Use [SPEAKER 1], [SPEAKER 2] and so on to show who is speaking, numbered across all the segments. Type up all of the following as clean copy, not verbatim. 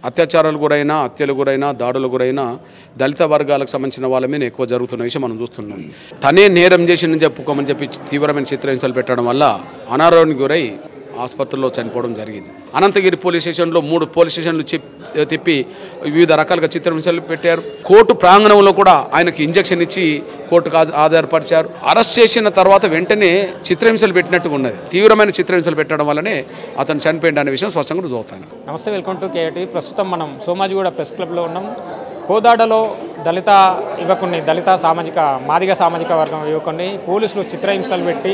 [SPEAKER 1] అత్యాచారాలకు గురైన హత్యలకు గురైన దాడులకు గురైన దళిత వర్గాలకు సంబంధించిన వాళ్ళ మీద ఎక్కువ జరుగుతున్న విషయం మనం చూస్తున్నాం. తనే నేరం చేసిందని చెప్పుకోమని చెప్పి తీవ్రమైన చిత్రహింసలు పెట్టడం వల్ల అనారోగ్యానికి గురై ఆసుపత్రిలో చనిపోవడం జరిగింది. అనంతగిరి పోలీస్ స్టేషన్లో 3 పోలీస్ స్టేషన్లు తిప్పి వివిధ రకాలుగా చిత్రహింసలు పెట్టారు. కోర్టు ప్రాంగణంలో కూడా ఆయనకి ఇంజెక్షన్ ఇచ్చి కోర్టుకు ఆధారపరిచారు. అరెస్ట్ చేసిన తర్వాత వెంటనే చిత్రహింసలు పెట్టినట్టుగా ఉన్నది. తీవ్రమైన చిత్రహింసలు పెట్టడం వల్లనే అతను చనిపోయింది అనే విషయం స్పష్టంగా రుజువుతాను.
[SPEAKER 2] నమస్తే, వెల్కమ్ టు కేఐటీ. ప్రస్తుతం మనం సోమాజిగూడ ప్రెస్ క్లబ్లో ఉన్నాం. కోదాడలో దళిత మాదిగ సామాజిక వర్గం యువకుని పోలీసులు చిత్రహింసలు పెట్టి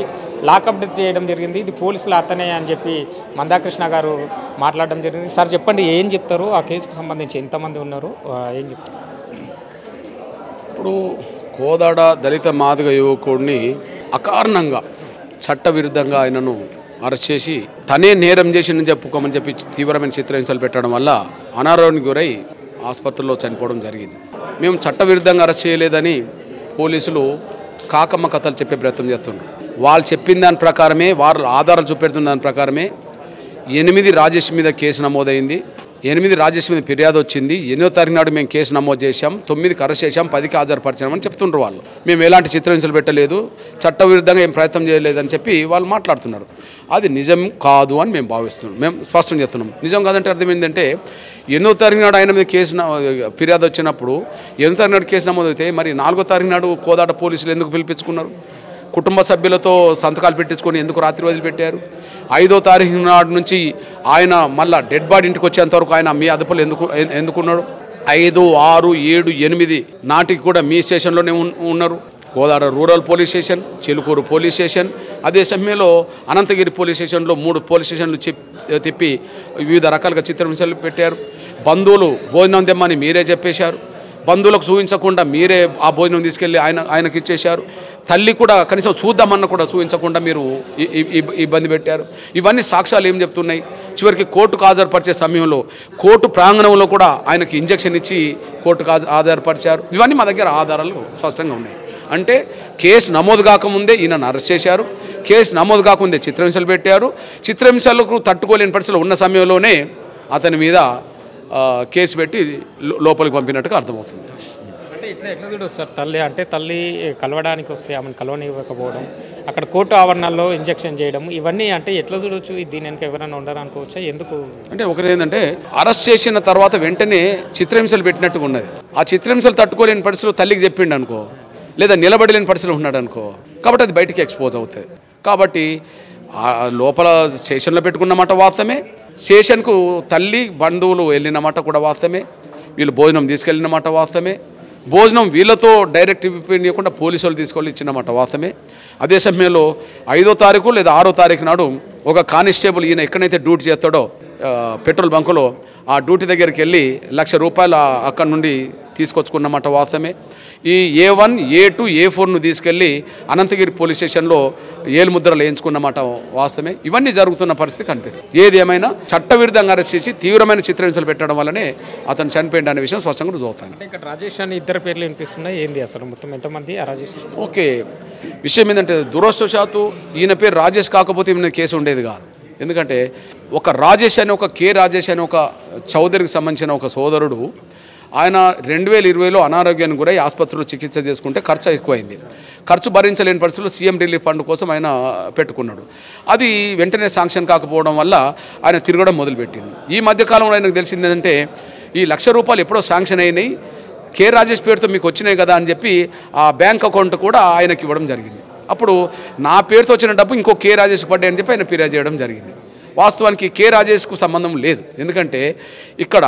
[SPEAKER 2] లాకప్ డెత్ చేయడం జరిగింది. ఇది పోలీసులు అతనే అని చెప్పి మందాకృష్ణ గారు మాట్లాడడం జరిగింది. సార్ చెప్పండి, ఏం చెప్తారు? ఆ కేసుకు సంబంధించి ఎంతమంది ఉన్నారు, ఏం చెప్తారు?
[SPEAKER 1] ఇప్పుడు కోదాడ దళిత మాదిగ యువకుడిని అకారణంగా చట్టవిరుద్ధంగా ఆయనను అరెస్ట్ చేసి తనే నేరం చేసిందని చెప్పుకోమని చెప్పి తీవ్రమైన చిత్రహింసలు పెట్టడం వల్ల అనారోగ్యానికి గురై ఆసుపత్రిలో చనిపోవడం జరిగింది. మేము చట్టవిరుద్ధంగా అరెస్ట్ చేయలేదని పోలీసులు కాకమ్మ కథలు చెప్పే ప్రయత్నం చేస్తున్నారు. వాళ్ళు చెప్పిన దాని ప్రకారమే, వారు ఆధారాలు చూపెడుతున్న దాని ప్రకారమే 8 రాజేష్ మీద కేసు నమోదైంది. 8 రాజేష్ మీద ఫిర్యాదు వచ్చింది. 8వ తారీఖు నాడు మేము కేసు నమోదు చేశాం, 9కి అరెస్ట్ చేశాం, 10కి హాజరుపరిచామని చెప్తుండ్రు వాళ్ళు. మేము ఎలాంటి చిత్రహింసలు పెట్టలేదు, చట్టవిరుద్ధంగా ఏం ప్రయత్నం చేయలేదని చెప్పి వాళ్ళు మాట్లాడుతున్నారు. అది నిజం కాదు అని మేము భావిస్తున్నాం, మేము స్పష్టం చేస్తున్నాం. నిజం కాదంటే అర్థం ఏంటంటే 8వ తారీఖు నాడు ఆయన మీద కేసు ఫిర్యాదు వచ్చినప్పుడు 8వ తారీఖు నాడు కేసు నమోదైతే మరి 4వ తారీఖు నాడు కోదాడ పోలీసులు ఎందుకు పిలిపించుకున్నారు? కుటుంబ సభ్యులతో సంతకాలు పెట్టించుకొని ఎందుకు రాత్రి వదిలిపెట్టారు? 5వ తారీఖు నాడు నుంచి ఆయన మళ్ళీ డెడ్ బాడీ ఇంటికి వచ్చేంతవరకు ఆయన మీ అదుపులో ఎందుకున్నాడు? 5, 6, 7, 8 నాటికి కూడా మీ స్టేషన్లోనే ఉన్నారు. Kodad rural police station, Chilukur police station, అదే సమయంలో అనంతగిరి పోలీస్ స్టేషన్లో 3 పోలీస్ స్టేషన్లు తిప్పి వివిధ రకాలుగా చిత్రహింసలు పెట్టారు. బంధువులు భోజనం తెమ్మని మీరే చెప్పేశారు. బంధువులకు చూపించకుండా మీరే ఆ భోజనం తీసుకెళ్ళి ఆయనకి ఇచ్చేశారు. తల్లి కూడా కనీసం చూద్దామన్న కూడా చూపించకుండా మీరు ఇబ్బంది పెట్టారు. ఇవన్నీ సాక్ష్యాలు ఏం చెప్తున్నాయి? చివరికి కోర్టుకు హాజరుపరిచే సమయంలో కోర్టు ప్రాంగణంలో కూడా ఆయనకి ఇంజెక్షన్ ఇచ్చి కోర్టుకు ఆధారపరిచారు. ఇవన్నీ మా దగ్గర ఆధారాలు స్పష్టంగా ఉన్నాయి. అంటే కేసు నమోదు కాకముందే ఈయనను అరెస్ట్ చేశారు, కేసు నమోదు కాకముందే చిత్రహింసలు పెట్టారు. చిత్రహింసలకు తట్టుకోలేని పరిస్థితులు ఉన్న సమయంలోనే అతని మీద కేసు పెట్టి లోపలికి పంపినట్టుగా అర్థమవుతుంది.
[SPEAKER 2] అంటే ఎట్లా చూడదు సార్, తల్లి కలవడానికి వస్తే ఆమెను కలవనివ్వకపోవడం, అక్కడ కోర్టు ఆవరణాల్లో ఇంజెక్షన్ చేయడం, ఇవన్నీ అంటే ఎట్లా చూడొచ్చు? దీని వెనక ఎవరైనా ఉండాలనుకోవచ్చా? ఎందుకు అంటే
[SPEAKER 1] ఒకటి ఏంటంటే అరెస్ట్ చేసిన తర్వాత వెంటనే చిత్రహింసలు పెట్టినట్టుగా ఉన్నది. ఆ చిత్రహింసలు తట్టుకోలేని పరిస్థితులు తల్లికి చెప్పిండు అనుకో, లేదా నిలబడలేని పరిస్థితులు ఉన్నాడు అనుకో, కాబట్టి అది బయటికి ఎక్స్పోజ్ అవుతుంది. కాబట్టి లోపల స్టేషన్లో పెట్టుకున్నమాట వాస్తవమే, స్టేషన్కు తల్లి బంధువులు వెళ్ళినమాట కూడా వాస్తవమే, వీళ్ళు భోజనం తీసుకెళ్ళినమాట వాస్తవమే, భోజనం వీళ్ళతో డైరెక్ట్ ఇవ్వకుండా పోలీసులు తీసుకెళ్ళి ఇచ్చినమాట వాస్తవమే. అదే సమయంలో 5వ తారీఖు లేదా 6వ తారీఖు నాడు ఒక కానిస్టేబుల్ ఈయన ఎక్కడైతే డ్యూటీ చేస్తాడో పెట్రోల్ బంకులో ఆ డ్యూటీ దగ్గరికి వెళ్ళి ₹1,00,000 అక్కడి నుండి తీసుకొచ్చుకున్నమాట వాస్తవమే. ఈ A1, A2, A4ను తీసుకెళ్ళి అనంతగిరి పోలీస్ స్టేషన్లో ఏలుముద్రలు వేయించుకున్నమాట వాస్తవమే. ఇవన్నీ జరుగుతున్న పరిస్థితి కనిపిస్తుంది. ఏది ఏమైనా చట్టవిరుద్ధంగా అరెస్ట్ చేసి తీవ్రమైన చిత్రహింసలు పెట్టడం వల్లనే అతను చనిపోయింది అనే విషయం స్పష్టంగా రుజువుతాను.
[SPEAKER 2] ఇక్కడ రాజేష్ అని 2 పేర్లు వినిపిస్తున్నాయి, ఏంది అసలు మొత్తం ఎంతమంది ఆ రాజేష్?
[SPEAKER 1] ఓకే, విషయం ఏంటంటే దురదృష్టవశాత్తు ఈయన పేరు రాజేష్ కాకపోతే ఈయన కేసు ఉండేది కాదు. ఎందుకంటే ఒక రాజేష్ అని, ఒక కే రాజేష్ అని ఒక చౌదరికి సంబంధించిన ఒక సోదరుడు ఆయన 2020లో అనారోగ్యానికి గురై ఆసుపత్రిలో చికిత్స చేసుకుంటే ఖర్చు ఎక్కువైంది. ఖర్చు భరించలేని పరిస్థితుల్లో సీఎం రిలీఫ్ ఫండ్ కోసం ఆయన పెట్టుకున్నాడు. అది వెంటనే శాంక్షన్ కాకపోవడం వల్ల ఆయన తిరగడం మొదలుపెట్టింది. ఈ మధ్యకాలంలో ఆయనకు తెలిసింది ఏంటంటే ఈ ₹1,00,000 ఎప్పుడో శాంక్షన్ అయినాయి, కే రాజేష్ పేరుతో మీకు వచ్చినాయి కదా అని చెప్పి ఆ బ్యాంక్ అకౌంట్ కూడా ఆయనకి ఇవ్వడం జరిగింది. అప్పుడు నా పేరుతో వచ్చిన డబ్బు ఇంకో కే రాజేష్కి పడ్డాయి అని చెప్పి ఆయన ఫిర్యాదు చేయడం జరిగింది. వాస్తవానికి కే రాజేష్కు సంబంధం లేదు. ఎందుకంటే ఇక్కడ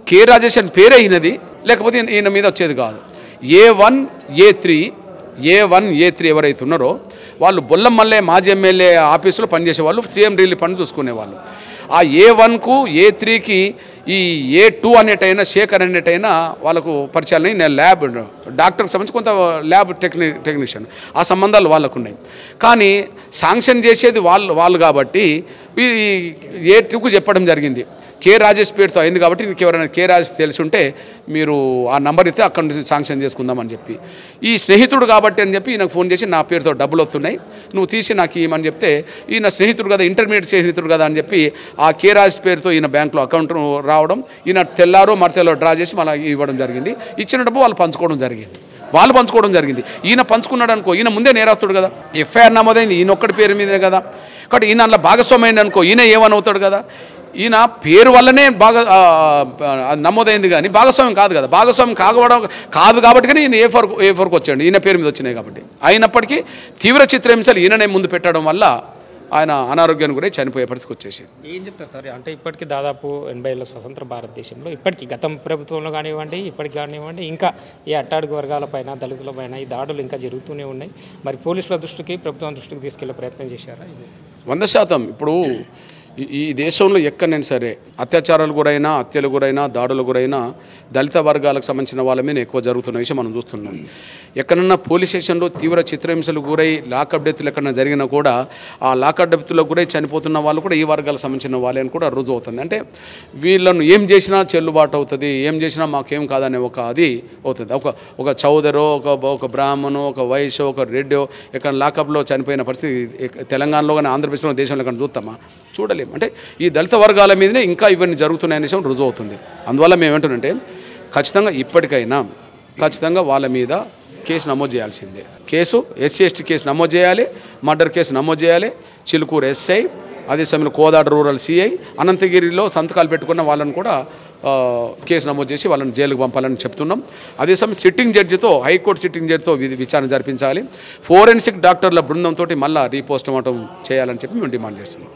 [SPEAKER 1] కే రాజేష్ అని పేరే అయినది, లేకపోతే ఈయన మీద వచ్చేది కాదు. A1, A3 ఎవరైతే ఉన్నారో వాళ్ళు బొల్లమల్లె మాజీ ఎమ్మెల్యే ఆఫీసులో పనిచేసేవాళ్ళు, సీఎం రిలీఫ్ ఫండ్ చూసుకునేవాళ్ళు. ఆ A1కు A3కి ఈ A2 అనేటైనా శేఖర్ అనేటైనా వాళ్ళకు పరిచయాలని, నేను ల్యాబ్ డాక్టర్కి సంబంధించి కొంత ల్యాబ్ టెక్నీషియన్, ఆ సంబంధాలు వాళ్ళకు ఉన్నాయి. కానీ శాంక్షన్ చేసేది వాళ్ళు కాబట్టి A2కు చెప్పడం జరిగింది. కే రాజేష్ పేరుతో అయింది కాబట్టి నీకు ఎవరైనా కే రాజేష్ తెలిసి ఉంటే మీరు ఆ నంబర్ ఇస్తే అక్కడి నుంచి శాంక్షన్ చేసుకుందామని చెప్పి ఈ స్నేహితుడు కాబట్టి అని చెప్పి ఈయనకు ఫోన్ చేసి నా పేరుతో డబ్బులు వస్తున్నాయి నువ్వు తీసి నాకు ఇవ్వమని చెప్తే ఈయన స్నేహితుడు కదా ఇంటర్మీడియట్ స్నేహితుడు కదా అని చెప్పి ఆ కే రాజేష్ పేరుతో ఈయన బ్యాంకులో అకౌంట్ రావడం ఈయన తెల్లారో మరతెల్లో డ్రా చేసి మళ్ళీ ఇవ్వడం జరిగింది. ఇచ్చిన డబ్బు వాళ్ళు పంచుకోవడం జరిగింది. ఈయన పంచుకున్నాడు అనుకో ఈయన ముందే నేరస్తుడు కదా, ఎఫ్ఐఆర్ నమోదైంది ఈయన ఒక్కడి పేరు మీదే కదా. కాబట్టి ఈయన అందులో భాగస్వామ్యం అనుకో ఈయన ఏమని అవుతాడు కదా. ఈయన పేరు వల్లనే నమోదైంది కానీ భాగస్వామ్యం కాదు కదా. భాగస్వామ్యం కాదు కాబట్టి కానీ ఈయన ఏ ఫోర్కి వచ్చాడు ఈయన పేరు మీద వచ్చినాయి కాబట్టి. అయినప్పటికీ తీవ్ర చిత్రహింసలు ఈయననే ముందు పెట్టడం వల్ల ఆయన అనారోగ్యాన్ని కూడా చనిపోయే పరిస్థితికి వచ్చేసింది.
[SPEAKER 2] ఏం చెప్తారు సార్? అంటే ఇప్పటికీ దాదాపు 80 ఏళ్ళ స్వతంత్ర భారతదేశంలో ఇప్పటికీ గతం ప్రభుత్వంలో కానివ్వండి ఇప్పటికి కానివ్వండి ఇంకా ఈ అట్టాడుగు వర్గాలపైన దళితులపైన ఈ దాడులు ఇంకా జరుగుతూనే ఉన్నాయి. మరి పోలీసుల దృష్టికి ప్రభుత్వం దృష్టికి తీసుకెళ్లే ప్రయత్నం చేశారా?
[SPEAKER 1] 100%. ఇప్పుడు ఈ దేశంలో ఎక్కడైనా సరే అత్యాచారాలు గురైనా హత్యలు గురైనా దాడులు గురైనా దళిత వర్గాలకు సంబంధించిన వాళ్ళ మీద ఎక్కువ జరుగుతున్న విషయం మనం చూస్తున్నాం. ఎక్కడన్నా పోలీస్ స్టేషన్లో తీవ్ర చిత్రహింసలు గురై లాకప్ డెత్తులు ఎక్కడన్నా జరిగినా కూడా ఆ లాకప్ డెత్తులకు గురై చనిపోతున్న వాళ్ళు కూడా ఈ వర్గాలకు సంబంధించిన వాళ్ళే అని కూడా రుజువు అవుతుంది. అంటే వీళ్ళను ఏం చేసినా చెల్లుబాటు అవుతుంది, ఏం చేసినా మాకేం కాదనే ఒక అది అవుతుంది. ఒక చౌదరో ఒక బ్రాహ్మణో ఒక వైశ్యో ఒక రెడ్డో ఎక్కడ లాకప్లో చనిపోయిన పరిస్థితి తెలంగాణలో కానీ ఆంధ్రప్రదేశ్లో దేశంలో ఎక్కడ చూస్తామా? చూడలేము. అంటే ఈ దళిత వర్గాల మీదనే ఇంకా ఇవన్నీ జరుగుతున్నాయనే విషయం రుజువు అవుతుంది. అందువల్ల మేము ఏమంటున్నామంటే ఖచ్చితంగా ఇప్పటికైనా వాళ్ళ మీద కేసు నమోదు చేయాల్సిందే. ఎస్సీ ఎస్టీ కేసు నమోదు చేయాలి, మర్డర్ కేసు నమోదు చేయాలి. చిలుకూరు ఎస్ఐ అదే సమయంలో కోదాడ రూరల్ సిఐ అనంతగిరిలో సంతకాలు పెట్టుకున్న వాళ్ళని కూడా కేసు నమోదు చేసి వాళ్ళని జైలుకు పంపాలని చెప్తున్నాం. అదే సమయం సిట్టింగ్ జడ్జితో హైకోర్టు సిట్టింగ్ జడ్జితో విచారణ జరిపించాలి. ఫోరెన్సిక్ డాక్టర్ల బృందంతో మళ్ళీ రీపోస్ట్మార్టం చేయాలని చెప్పి మేము డిమాండ్ చేస్తున్నాం.